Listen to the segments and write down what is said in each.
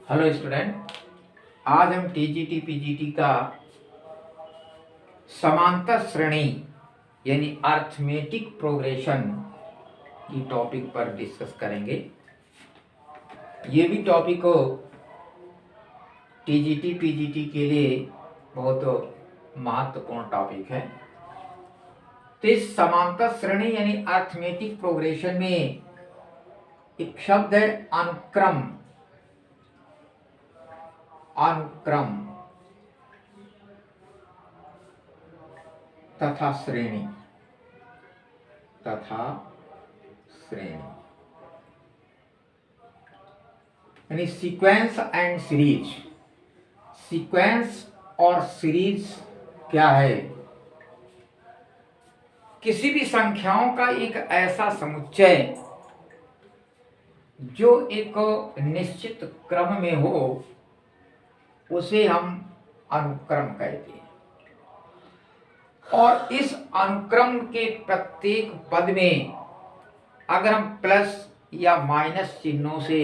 Hello student, आज हम TGT PGT का समांतर श्रेणी यानी अर्थमेटिक प्रोग्रेशन की टॉपिक पर डिस्कस करेंगे। ये भी टॉपिक टीजीटी पीजीटी के लिए बहुत महत्वपूर्ण टॉपिक है। तो इस समांतर श्रेणी यानी अर्थमेटिक प्रोग्रेशन में एक शब्द है अनुक्रम। अनुक्रम तथा श्रेणी यानी सीक्वेंस एंड सीरीज। सीक्वेंस और सीरीज क्या है? किसी भी संख्याओं का एक ऐसा समुच्चय जो एक निश्चित क्रम में हो, उसे हम अनुक्रम कहते हैं। और इस अनुक्रम के प्रत्येक पद में अगर हम प्लस या माइनस चिन्हों से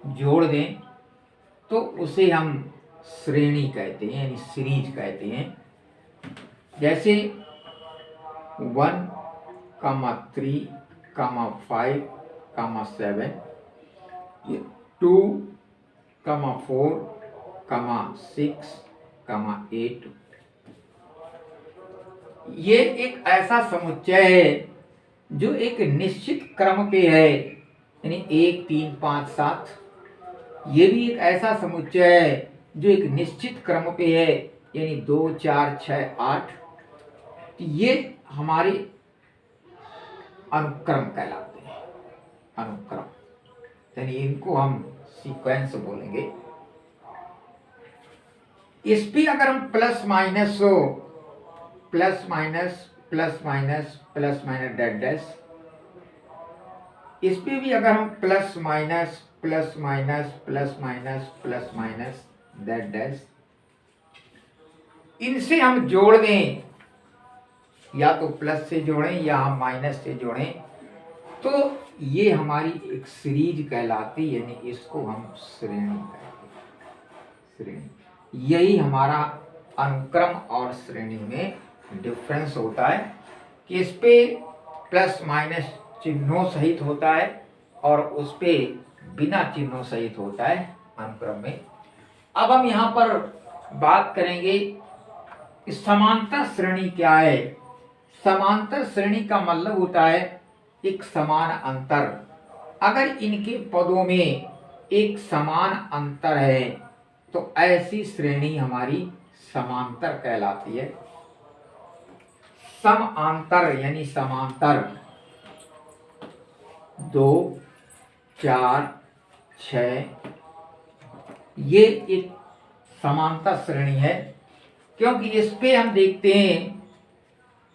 जोड़ दें तो उसे हम श्रेणी कहते हैं यानी सीरीज कहते हैं। जैसे 1, 3, 5, 7, 2, 4, 6, 8। ये एक ऐसा समुच्चय है जो एक निश्चित क्रम पे है, यानी 1, 3, 5, 7। ये भी एक ऐसा समुच्चय है जो एक निश्चित क्रम पे है, यानी 2, 4, 6, 8। ये हमारे अनुक्रम कहलाते हैं। अनुक्रम यानी इनको हम सीक्वेंस बोलेंगे। इस पे अगर हम प्लस माइनस डैश डैश, इस पे भी अगर हम प्लस माइनस डैश डैश, इनसे हम जोड़ दें, या तो प्लस से जोड़ें या हम माइनस से जोड़ें, तो ये हमारी एक सीरीज कहलाती, यानी इसको हम श्रेणी कहते हैं। श्रेणी, यही हमारा अनुक्रम और श्रेणी में डिफरेंस होता है कि इस पे प्लस माइनस चिन्हों सहित होता है और उस पे बिना चिन्हों सहित होता है अनुक्रम में। अब हम यहाँ पर बात करेंगे कि समांतर श्रेणी क्या है। समांतर श्रेणी का मतलब होता है एक समान अंतर। अगर इनके पदों में एक समान अंतर है तो ऐसी श्रेणी हमारी समांतर कहलाती है। समांतर यानी समांतर 2, 4, 6, ये एक समांतर श्रेणी है, क्योंकि इस पे हम देखते हैं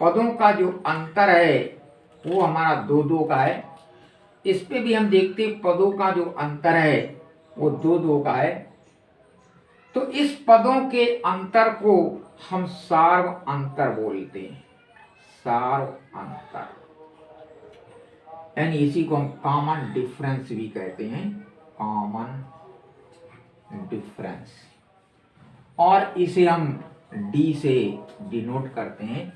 पदों का जो अंतर है वो हमारा 2, 2 का है। इस पे भी हम देखते हैं पदों का जो अंतर है वो 2, 2 का है। तो इस पदों के अंतर को हम सार्व अंतर बोलते हैं। सार्व अंतर यानी इसी को हम कॉमन डिफरेंस भी कहते हैं। कॉमन डिफरेंस, और इसे हम डी से डिनोट करते हैं।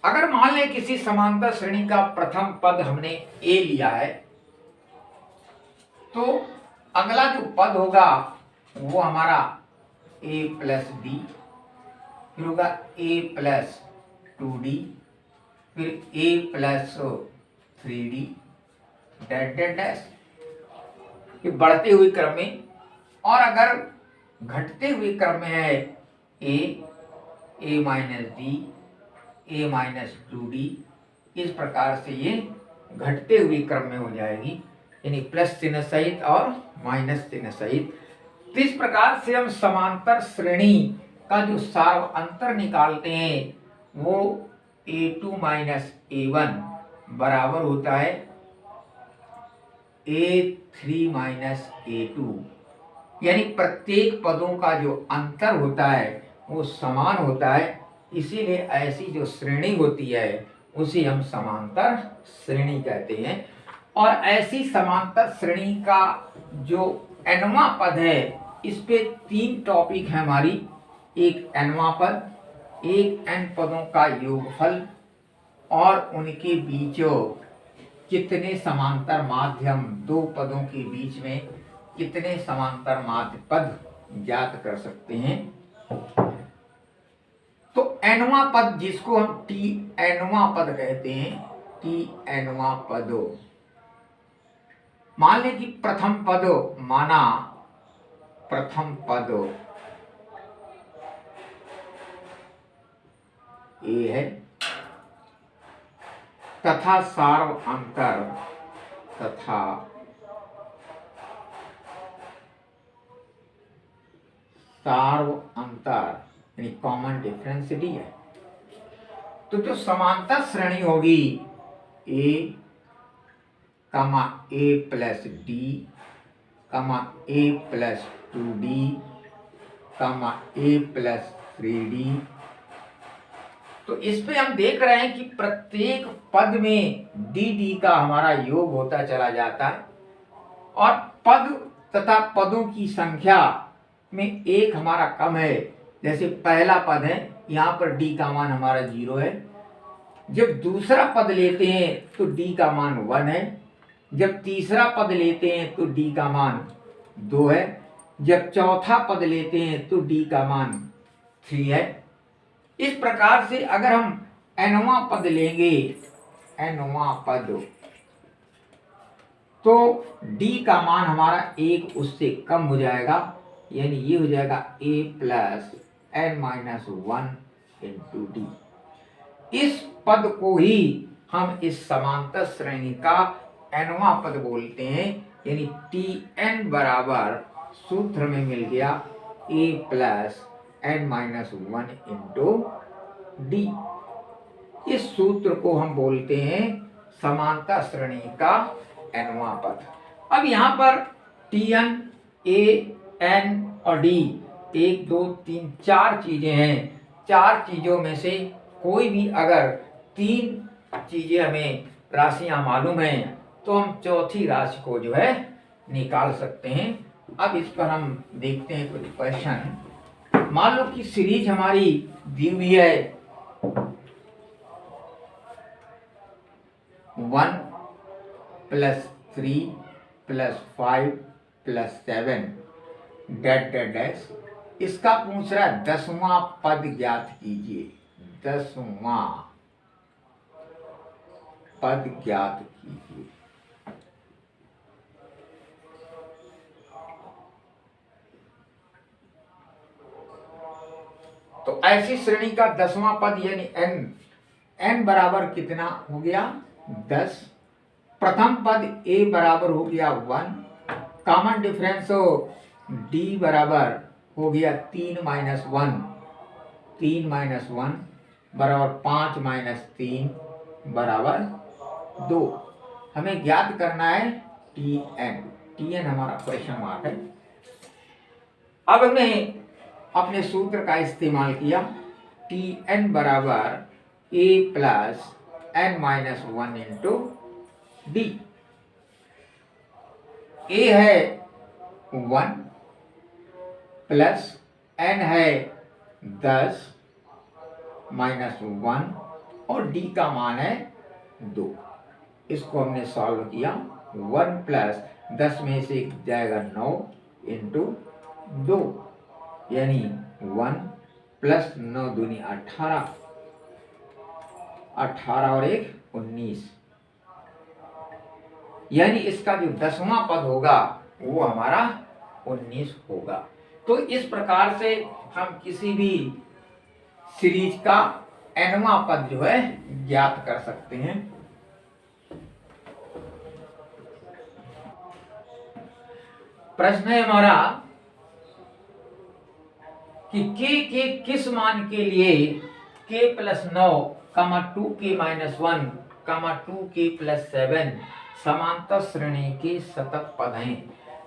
अगर मान लें किसी समांतर श्रेणी का प्रथम पद हमने ए लिया है, तो अगला जो पद होगा वो हमारा a प्लस डी, फिर होगा a प्लस 2d, फिर a plus 3d dash dash dash, ये बढ़ते हुए क्रम में। और अगर घटते हुए क्रम में है a minus D, a minus 2d, इस प्रकार से ये घटते हुए क्रम में हो जाएगी, यानी प्लस चिन्ह सहित और माइनस चिन्ह सहित। तो इस प्रकार से हम समांतर श्रेणी का जो सार्व अंतर निकालते हैं वो a2 माइनस a1 बराबर होता है a3 माइनस a2, यानी प्रत्येक पदों का जो अंतर होता है वो समान होता है। इसीलिए ऐसी जो श्रेणी होती है उसे हम समांतर श्रेणी कहते हैं। और ऐसी समांतर श्रेणी का जो nवां पद है, इस पे 3 टॉपिक है हमारी। एक nवां पद, एक n पदों का योगफल और उनके बीचों कितने समांतर माध्यम, 2 पदों के बीच में कितने समांतर माध्य पद ज्ञात कर सकते हैं। तो nवां पद जिसको हम Tnवां पद कहते हैं, Tnवां पदो, मान लें कि प्रथम पद माना, प्रथम पद ए है तथा सार्व अंतर, तथा सार्व अंतर यानी कॉमन डिफरेंस डी है। तो जो समांतर श्रेणी होगी ए कमा ए प्लस डी कमा ए प्लस 2d कमा ए प्लस 3d, तो इस पे हम देख रहे हैं कि प्रत्येक पद में dd का हमारा योग होता चला जाता है और पद तथा पदों की संख्या में एक हमारा कम है। जैसे पहला पद है, यहाँ पर d का मान हमारा 0 है। जब दूसरा पद लेते हैं तो d का मान 1 है। जब तीसरा पद लेते हैं तो d का मान 2 है। जब चौथा पद लेते हैं तो d का मान 3 है। इस प्रकार से अगर हम nवां पद लेंगे, nवां पद, तो d का मान हमारा 1 उससे कम हो जाएगा, यानी ये हो जाएगा a plus n minus 1 into D. इस पद को ही हम इस समांतर श्रेणी का nवां पद बोलते हैं, यानी Tn बराबर सूत्र में मिल गया a plus n minus 1 into D. इस सूत्र को हम बोलते हैं समांतर श्रेणी का nवां पद। अब यहाँ पर Tn, a, n और d 1 2 3 4 चीजें हैं। 4 चीजों में से कोई भी अगर 3 चीजें हमें राशियां मालूम हैं तो हम चौथी राशि को जो है निकाल सकते हैं। अब इस पर हम देखते हैं कुछ क्वेश्चन। मान लो कि सीरीज हमारी दी हुई है 1 plus 3 plus 5 plus 7 that that dash. इसका पूछ रहा है 10वां पद ज्ञात कीजिए, 10वां पद ज्ञात कीजिए। तो ऐसी श्रेणी का 10वां पद यानी n बराबर कितना हो गया 10। प्रथम पद a बराबर हो गया 1, कॉमन डिफरेंस हो d बराबर हो गया 3 माइनस 1, 3 माइनस 1 बराबर 5 माइनस 3 बराबर 2। हमें ज्ञात करना है Tn हमारा क्वेश्चन मार्क है। अब हमने अपने सूत्र का इस्तेमाल किया, Tn बराबर a plus n minus 1 into D. a है 1 प्लस n है 10 माइनस 1 और d का मान है 2। इसको हमने सॉल्व किया। 1 प्लस 10 में से जाएगा 9 इंटू 2, यानी 1 प्लस 9 दूनी 18, 18 और 1 19, यानी इसका जो 10वां पद होगा वो हमारा 19 होगा। तो इस प्रकार से हम किसी भी सीरीज का nवां पद जो है ज्ञात कर सकते हैं। प्रश्न है हमारा कि के किस मान के लिए k प्लस 9 कमा 2k माइनस 1 कमा 2k प्लस 7 समांतर श्रेणी के सतत पद हैं।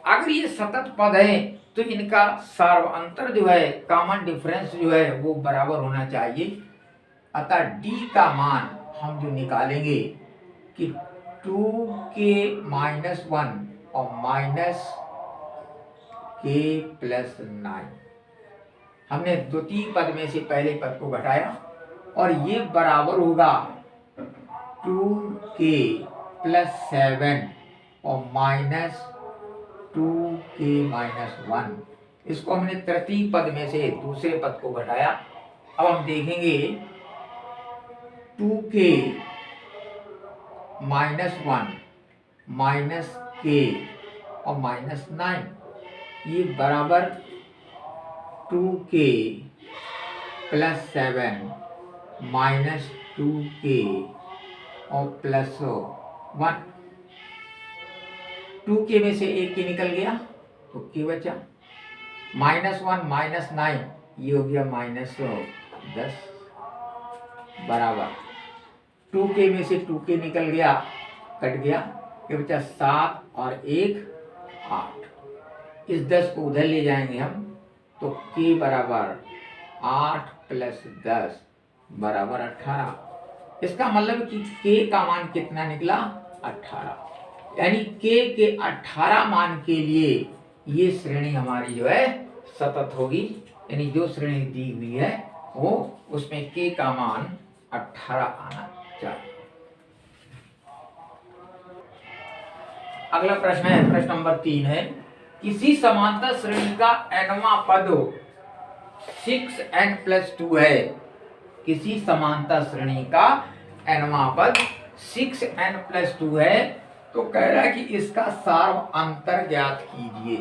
अगर ये सतत पद हैं तो इनका सार्वअंतर जो है, कॉमन डिफरेंस जो है वो बराबर होना चाहिए। अतः d का मान हम जो निकालेंगे कि 2k माइनस 1 और माइनस के प्लस 9। हमने द्वितीय पद में से पहले पद को घटाया और ये बराबर होगा 2k प्लस 7 और माइनस 2k माइनस 1। इसको हमने तृतीय पद में से दूसरे पद को घटाया। अब हम देखेंगे 2k माइनस 1 माइनस k और माइनस 9, ये बराबर 2k प्लस 7 माइनस 2k और प्लस 1। 2k में से एक के निकल गया तो k बचा, माइनस 1 माइनस 9 ये हो गया माइनस 10 बराबर 2k में से 2k निकल गया, कट गया, ये बचा 7 और 1 8। इस 10 को उधर ले जाएंगे हम तो k बराबर 8 प्लस 10 बराबर 18। इसका मतलब कि k का मान कितना निकला 18, यानी k के 18 मान के लिए ये श्रेणी हमारी जो है सतत होगी, यानी जो श्रेणी दी हुई है वो उसमें k का मान 18 आना चाहिए। अगला प्रश्न है, प्रश्न नंबर 3 है, किसी समांतर श्रेणी का nवां पद 6n प्लस 2 है। किसी समांतर श्रेणी का nवां पद 6n प्लस 2 है तो कह रहा है कि इसका सार्व अंतर ज्ञात कीजिए।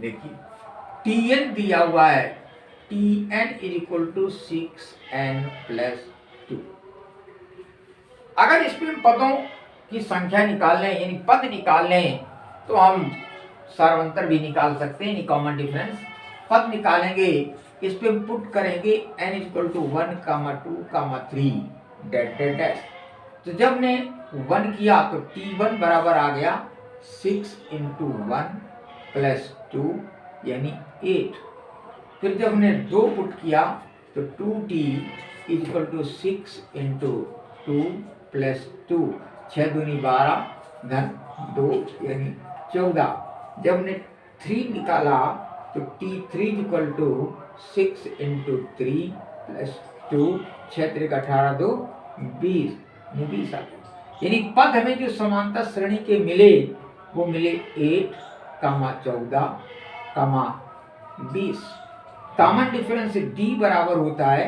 देखिए tn दिया हुआ है, tn is equal to 6n plus 2। अगर इसमें पदों की संख्या निकाल लें यानी पद निकाल लें तो हम सार्वंतर भी निकाल सकते हैं, कॉमन डिफरेंस। पद निकालेंगे, इस पे पुट करेंगे n equal to 1, 2, 3 dash dash dash. तो जब ने 1 किया तो t1 बराबर आ गया 6 इंटू 1 प्लस 2 यानी 8। फिर जब हमने 2 पुट किया तो 2t equal to 6 into 2 plus 2, 6 दूनी 12 धन 2 यानी 14। जब हमने 3 निकाला तो t3 equal to 6 into 3 plus 2, 6 3 18 2 20 20 आ गया। यानी पद हमें जो समांतर श्रेणी के मिले वो मिले 8, 14, 20। कॉमन डिफरेंस d बराबर होता है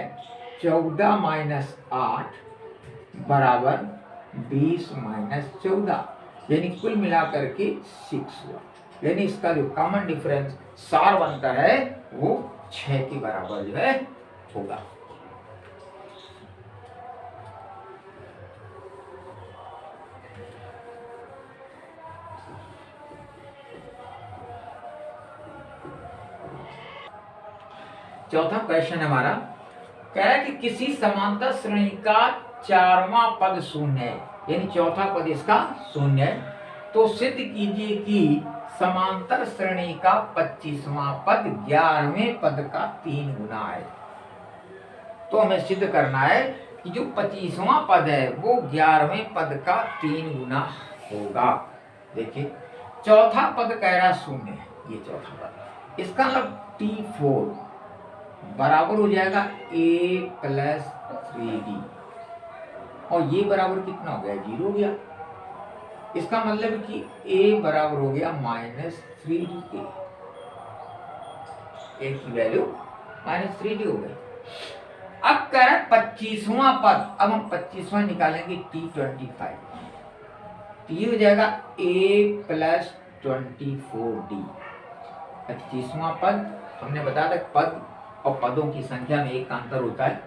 14 माइनस 8 बराबर 20 माइनस 14, यानी कुल मिलाकर के 6 हुआ। यानी इसका जो कॉमन डिफरेंस सार्वंतर है वो 6 के बराबर जो है होगा। चौथा क्वेश्चन हमारा कह रहा है कि किसी समांतर श्रेणी का 4वां पद शून्य है, यानी चौथा पद इसका शून्य है, तो सिद्ध कीजिए कि समांतर श्रेणी का 25वां पद 11वें पद का 3 गुना है। तो हमें सिद्ध करना है कि जो 25वां पद है वो 11वें पद का 3 गुना होगा। देखिए चौथा पद कह रहा शून्य है, ये चौथा पद, इसका मतलब t4 बराबर हो जाएगा a प्लस 3d, और ये बराबर कितना हो गया 0 हो गया। इसका मतलब कि a बराबर हो गया माइनस 3d के, a की वैल्यू माइनस 3d हो गई। अब कह रहा है 25वां पद, अब हम 25वां निकालेंगे t25, तो ये हो जाएगा a प्लस 24d। 25वां पद हमने बताया था पद और पदों की संख्या में एक का अंतर होता है।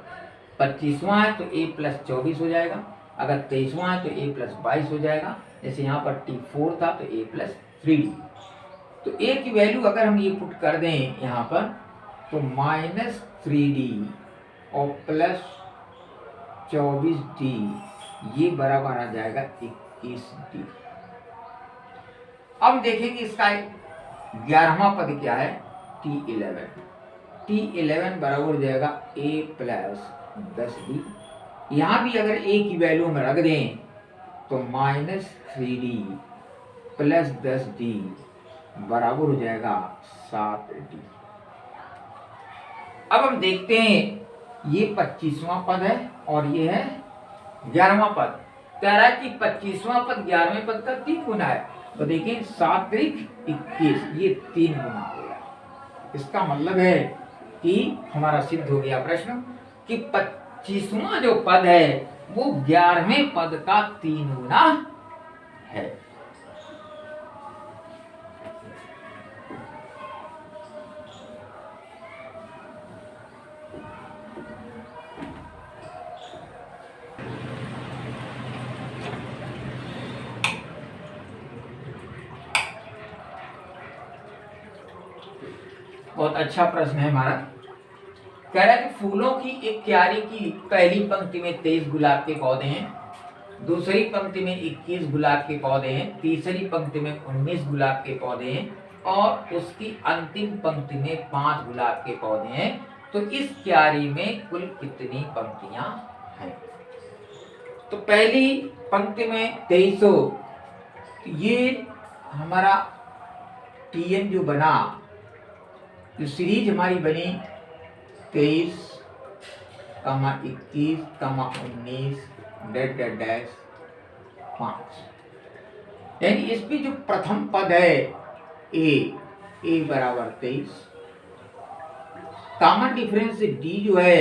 25वां है तो a प्लस 24 हो जाएगा, अगर 23वां है तो a प्लस 22 हो जाएगा। जैसे यहाँ पर t4 था तो a प्लस 3d, तो a की वैल्यू अगर हम ये पुट कर दें यहाँ पर तो माइनस 3d और प्लस 24d ये बराबर आ जाएगा 21d। अब देखेंगे इसका 11वां पद क्या है t11। t11 बराबर हो जाएगा a प्लस 10d। यहाँ भी अगर a की वैल्यू में रख दें तो माइनस 3d प्लस 10d बराबर हो जाएगा 7d। अब हम देखते हैं ये 25वां पद है और ये है 11वां पद। कह रहा है कि 25वां पद 11वें पद का 3 गुना है। तो देखिए 7 त्रिक 21, ये 3 गुना हो गया। इसका मतलब है कि हमारा सिद्ध हो गया प्रश्न कि 25वां जो पद है वो 11वें पद का 3 गुना है। बहुत अच्छा प्रश्न है हमारा। कह रहा है कि फूलों की एक क्यारी की पहली पंक्ति में 23 गुलाब के पौधे हैं, दूसरी पंक्ति में 21 गुलाब के पौधे हैं, तीसरी पंक्ति में 19 गुलाब के पौधे हैं और उसकी अंतिम पंक्ति में 5 गुलाब के पौधे हैं। तो इस क्यारी में कुल कितनी पंक्तियां हैं? तो पहली पंक्ति में 2300, ये हमारा TN जो बना, जो सीरीज हमारी बनी 23, 21, 19 डैश 5, यानी इसमें जो प्रथम पद है ए बराबर 23, कॉमन डिफरेंस डी जो है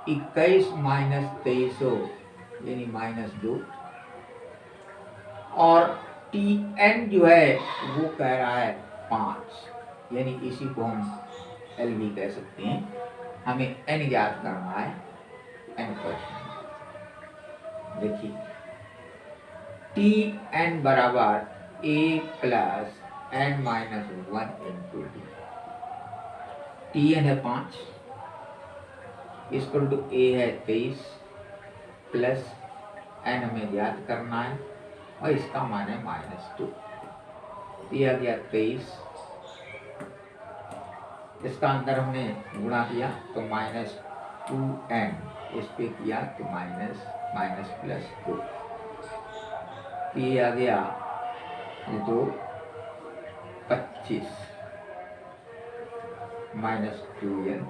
21 माइनस 2300 यानी -2, और TN जो है वो कह रहा है 5, यानी इसी को हम L भी कह सकते हैं। हमें N ज्ञात करना है, N क्वेश्चन। देखिए TN बराबर A plus N minus 1 into D. TN है 5, इसको टू A है 23 प्लस N हमें ज्ञात करना है और इसका मान है -2। दिया गया 23, इसका अंदर हमने गुणा किया तो -2n, इस पे किया तो माइनस प्लस 2, ये आ गया 2 25 -2n।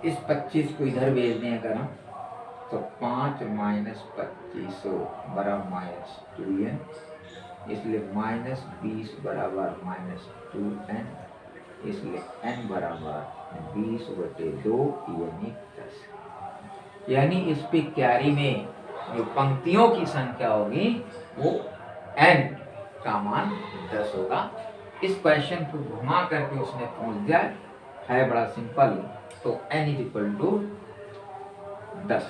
इस 25 को इधर भेज दें अगर हम तो 5 माइनस 2500 बराबर -2n, इसलिए -20 बराबर -2n, इसलिए n बराबर 20/2 यानी 10। यानी इस पे क्यारी में जो पंक्तियों की संख्या होगी वो n का मान 10 होगा। इस क्वेश्चन को घुमा करके उसने पूछ दिया है बड़ा सिंपल, तो n = 10।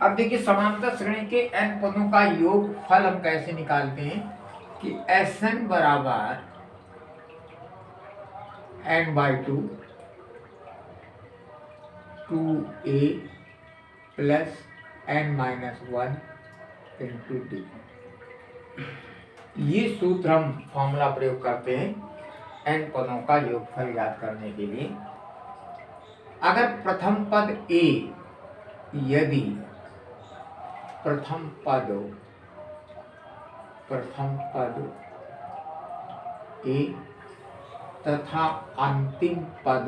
अब देखिए समांतर श्रेणी के n पदों का योगफल हम कैसे निकालते हैं कि Sn बराबर n/2 2a plus n-1 into D. ये सूत्र हम फॉर्मूला प्रयोग करते हैं n पदों का योगफल ज्ञात करने के लिए। अगर प्रथम पद a, यदि प्रथम पद A तथा अंतिम पद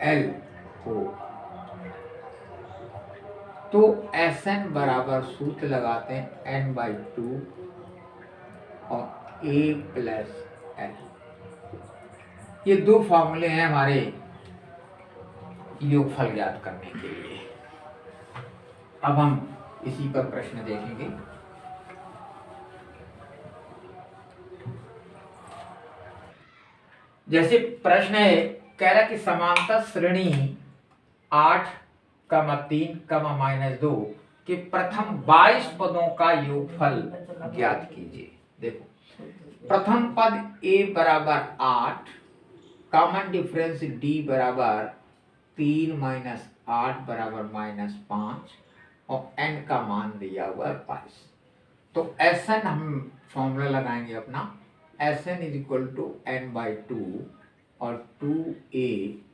L हो तो Sn बराबर सूत्र लगाते हैं n/2 और a प्लस l। ये दो फॉर्मूले हैं हमारे योगफल ज्ञात करने के लिए। अब हम इसी पर प्रश्न देखेंगे। जैसे प्रश्न है, कह रहा कि समांतर श्रेणी 8,3,-2 के प्रथम 22 पदों का योगफल ज्ञात कीजिए। देखो प्रथम पद a बराबर 8 कॉमन डिफरेंस d बराबर 3 माइनस 8 बराबर -5 और n का मान दिया हुआ है 22। तो Sn हम फॉर्मूला लगाएंगे अपना, Sn is equal to n/2 और 2a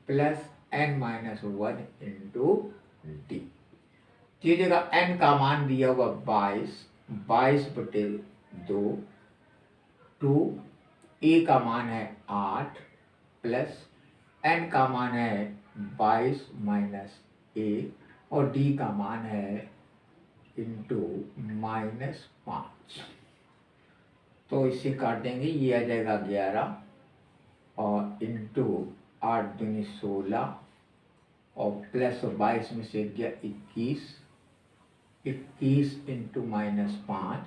plus n-1 into D. ये जगह n का मान दिया हुआ 22/2, 2a का मान है 8 प्लस n का मान है 22 माइनस a और d का मान है इंटू -5। तो इसे काट देंगे, ये आ जाएगा 11 और इंटू 8 दूनी 16 और प्लस 22 में से गया 21, 21 इंटू -5,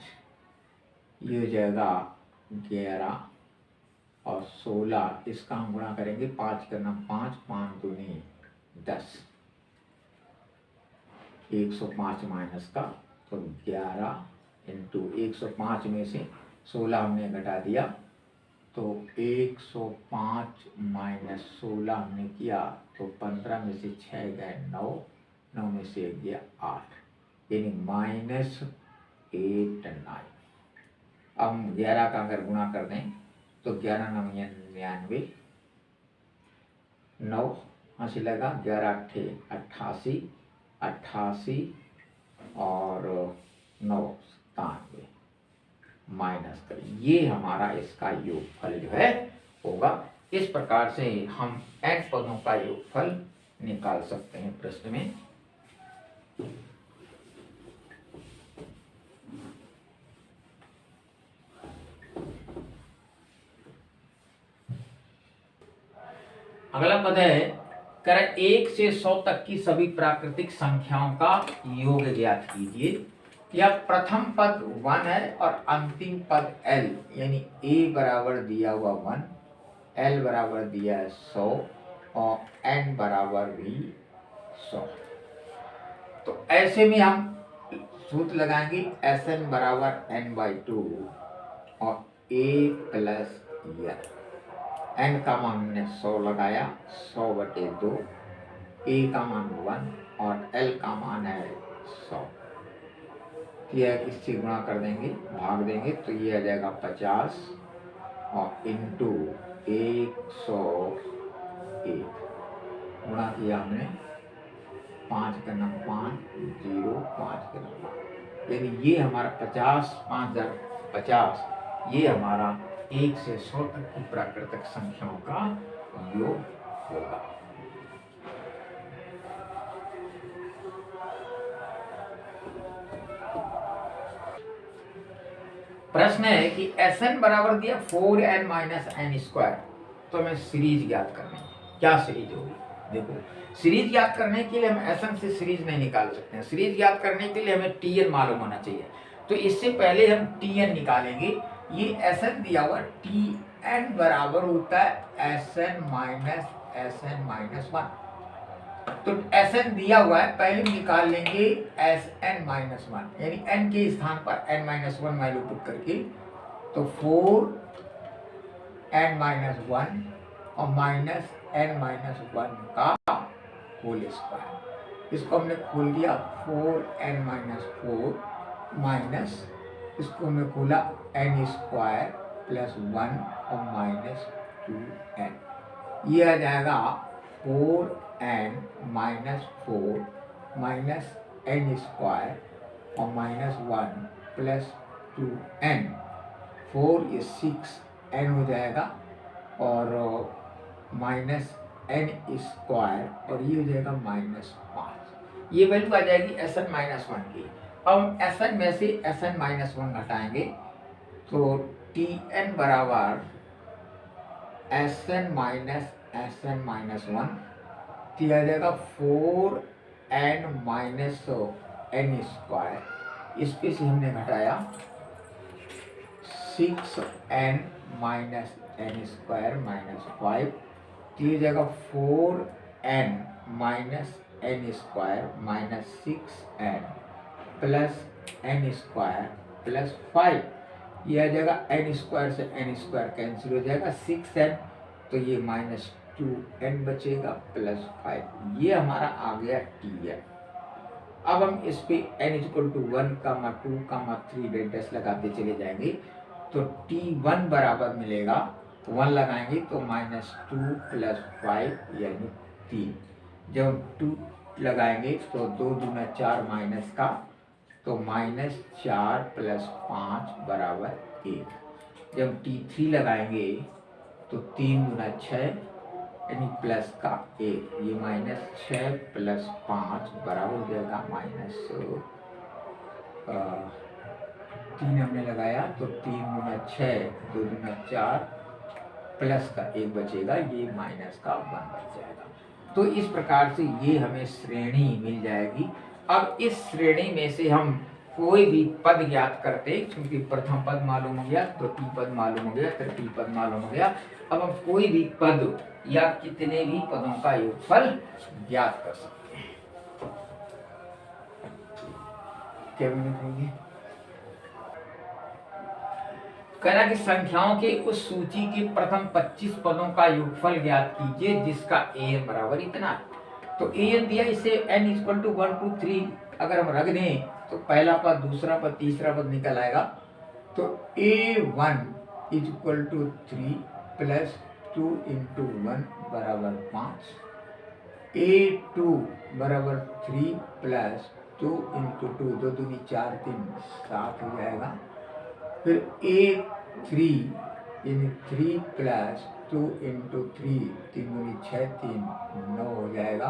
ये हो जाएगा 11 और 16, इसका हम गुणा करेंगे, 5 करना 5, 5 दूनी 10, 105 माइनस का, तो 11 इंटू 105 में से 16 हमने घटा दिया, तो 105 माइनस 16 हमने किया, तो 15 में से 6 गए 9, 9 में से गया 8, यानी -8/9। अब हम 11 का अगर गुणा कर दें तो 11 9 99, 9 हंसी लगा, 11 88, 88 और 9 97 माइनस कर, ये हमारा इसका योगफल जो है होगा। इस प्रकार से हम n पदों का योगफल निकाल सकते हैं प्रश्न में। अगला पद है, कर 1 से 100 तक की सभी प्राकृतिक संख्याओं का योग ज्ञात कीजिए। यह प्रथम पद 1 है और अंतिम पद l, यानी a बराबर दिया हुआ 1, l बराबर दिया है 100 और n बराबर भी 100। तो ऐसे में हम सूत्र लगाएंगे, Sn बराबर n/2 और a प्लस n का मान हमने 100 लगाया, 100/2, a का मान 1 और l का मान है 100, इससे गुणा कर देंगे, भाग देंगे, तो ये आ जाएगा 50 और इंटू 101 गुणा किया हमने, 5 करना 5, 0 5 करना 5, यानी ये हमारा 50 50, ये हमारा 1 से 100 तक की प्राकृतिक संख्याओं का योग होगा। प्रश्न है कि Sn बराबर दिया 4n माइनस n स्क्वायर, तो हमें सीरीज ज्ञात करनी है। क्या सीरीज होगी? देखो, सीरीज ज्ञात करने के लिए हम Sn से सीरीज नहीं निकाल सकते हैं। सीरीज ज्ञात करने के लिए हमें Tn मालूम होना चाहिए। तो इससे पहले हम Tn निकालेंगे। ये Sn दिया हुआ, Tn बराबर होता है Sn माइनस 1। तो Sn दिया हुआ है, पहले निकाल लेंगे Sn-1, यानी n के स्थान पर n-1 वैल्यू पुट करके, तो 4n-1 और माइनस n-1 का होल स्क्वायर। इसको हमने खोल दिया, 4n-4 माइनस, इसको हमने खोला n स्क्वायर प्लस 1 और माइनस 2n, ये आ जाएगा 4n-4 माइनस n स्क्वायर और माइनस 1 प्लस 2n, 4 ये 6n हो जाएगा और माइनस n स्क्वायर और ये हो जाएगा -5। ये वैल्यू आ जाएगी Sn-1 की। अब हम Sn में से Sn-1 घटाएंगे, तो Tn बराबर Sn-1 दिया जाएगा 4n-n स्क्वायर, इस पे से हमने घटाया 6n - n स्क्वायर -5, दिया जाएगा 4n - n square -6n plus n square plus 5, यह आ जाएगा n स्क्वायर से n स्क्वायर कैंसिल हो जाएगा, 6n तो ये -2n बचेगा प्लस 5, ये हमारा आ गया t है। अब हम इस पे n = 1, 2, 3 डेश लगाते चले जाएंगे तो t1 बराबर मिलेगा, 1 लगाएंगे तो -2 + 5 यानी 3। जब 2 लगाएंगे तो 2 दूना 4 माइनस का, तो -4 + 5 = 1। जब t3 लगाएंगे तो 3 दूना 6 यानी प्लस का 1, ये -6 + 5 बराबर हो जाएगा -3 हमने लगाया तो 3 दूना 6, 2 दूना 4 प्लस का 1 बचेगा, ये -1 बच जाएगा। तो इस प्रकार से ये हमें श्रेणी मिल जाएगी। अब इस श्रेणी में से हम कोई भी पद ज्ञात करते, क्योंकि प्रथम पद मालूम हो गया, द्वितीय पद मालूम हो गया, तृतीय पद मालूम हो गया। अब हम कोई भी पद या कितने भी पदों का योगफल ज्ञात कर सकते हैं। क्या मिलेंगे? कहना कि संख्याओं के उस सूची के प्रथम 25 पदों का योगफल ज्ञात कीजिए जिसका an बराबर इतना है। तो an दिया, इसे n = 1, 2, 3 अगर हम रख दें तो पहला पद, दूसरा पद, तीसरा पद निकल आएगा। तो a1 = 3 + 2 × 1 = 5, a2 = 3 + 2 × 2, 2 दूनी 4, 3 7 हो जाएगा। फिर a3 यानी 3 + 2 × 3, 3 दूनी 6, 3 9 हो जाएगा।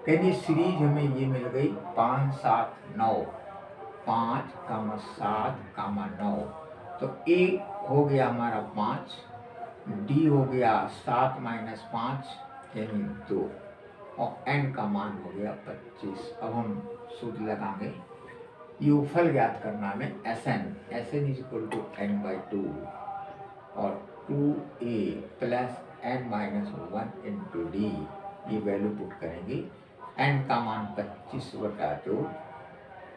यानी सीरीज हमें ये मिल गई 5, 7, 9, 5, 7, 9। तो a हो गया हमारा 5, d हो गया 7 - 5 यानी 2, और n का मान हो गया 25। अब हम सूत्र लगाएंगे, योगफल ज्ञात करना में Sn = n/2 और 2a + n - 1 × d, ये वैल्यू पुट करेंगे। n का मान 25/2,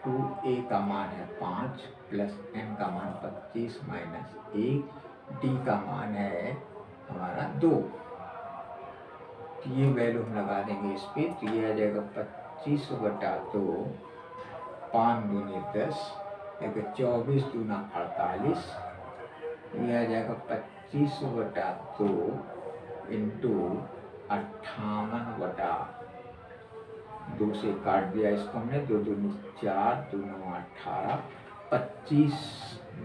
2a का मान है 5 + n का मान 25 - 1, d का मान है हमारा 2। तो ये वैल्यू हम लगा देंगे इस पे, तो ये आ जाएगा 25/2, 5 दूनी 10, 24 दूना 48, ये आ जाएगा 25/2 × 58/2 से काट दिया इसको हमने, 2 दूनी 4, 2 9 18, 25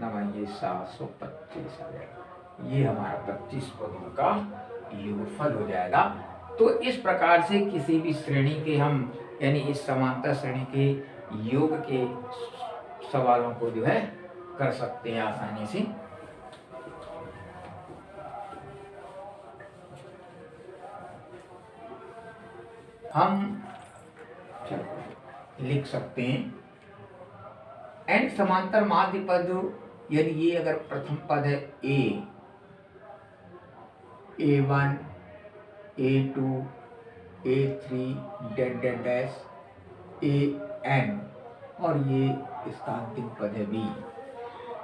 9 725 आ जाएगा। ये हमारा 25 पदों का योगफल हो जाएगा। तो इस प्रकार से किसी भी श्रेणी के हम, यानी इस समांतर श्रेणी के योग के सवालों को जो है कर सकते हैं आसानी से। हम लिख सकते हैं n समांतर माध्य पद, यानी ये अगर प्रथम पद है a1, a2, a3 dash an, और ये इसका अंतिम पद है b।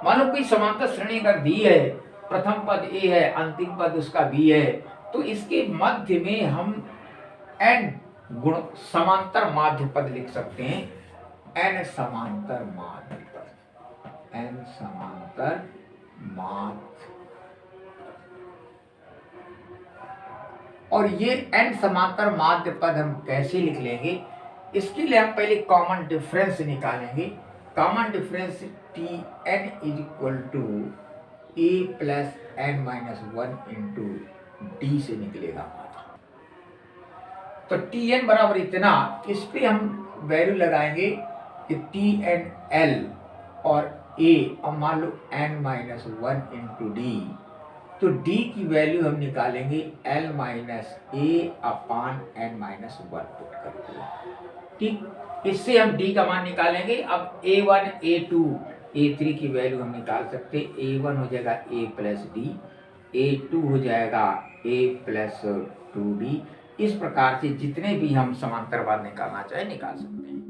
मान लो कोई समांतर श्रेणी अगर दी है, प्रथम पद a है, अंतिम पद उसका b है, तो इसके मध्य में हम n गुण समांतर माध्य पद लिख सकते हैं। n समांतर माध्य पद, n समांतर माध्य, और ये n समांतर माध्य पद हम कैसे लिख लेंगे, इसके लिए हम पहले कॉमन डिफरेंस निकालेंगे। Common difference Tn = a + n - 1 × d से निकलेगा। तो Tn बराबर इतना, इस पे हम वैल्यू लगाएंगे कि Tnl और a, अब मान लो n - 1 × d, तो d की वैल्यू हम निकालेंगे l - a/n - 1 पुट करके। ठीक, इससे हम d का मान निकालेंगे। अब a1, a2, a3 की वैल्यू हम निकाल सकते हैं। a1 हो जाएगा a + d, a2 हो जाएगा a + 2d। इस प्रकार से जितने भी हम समांतर पद निकालना चाहे निकाल सकते हैं।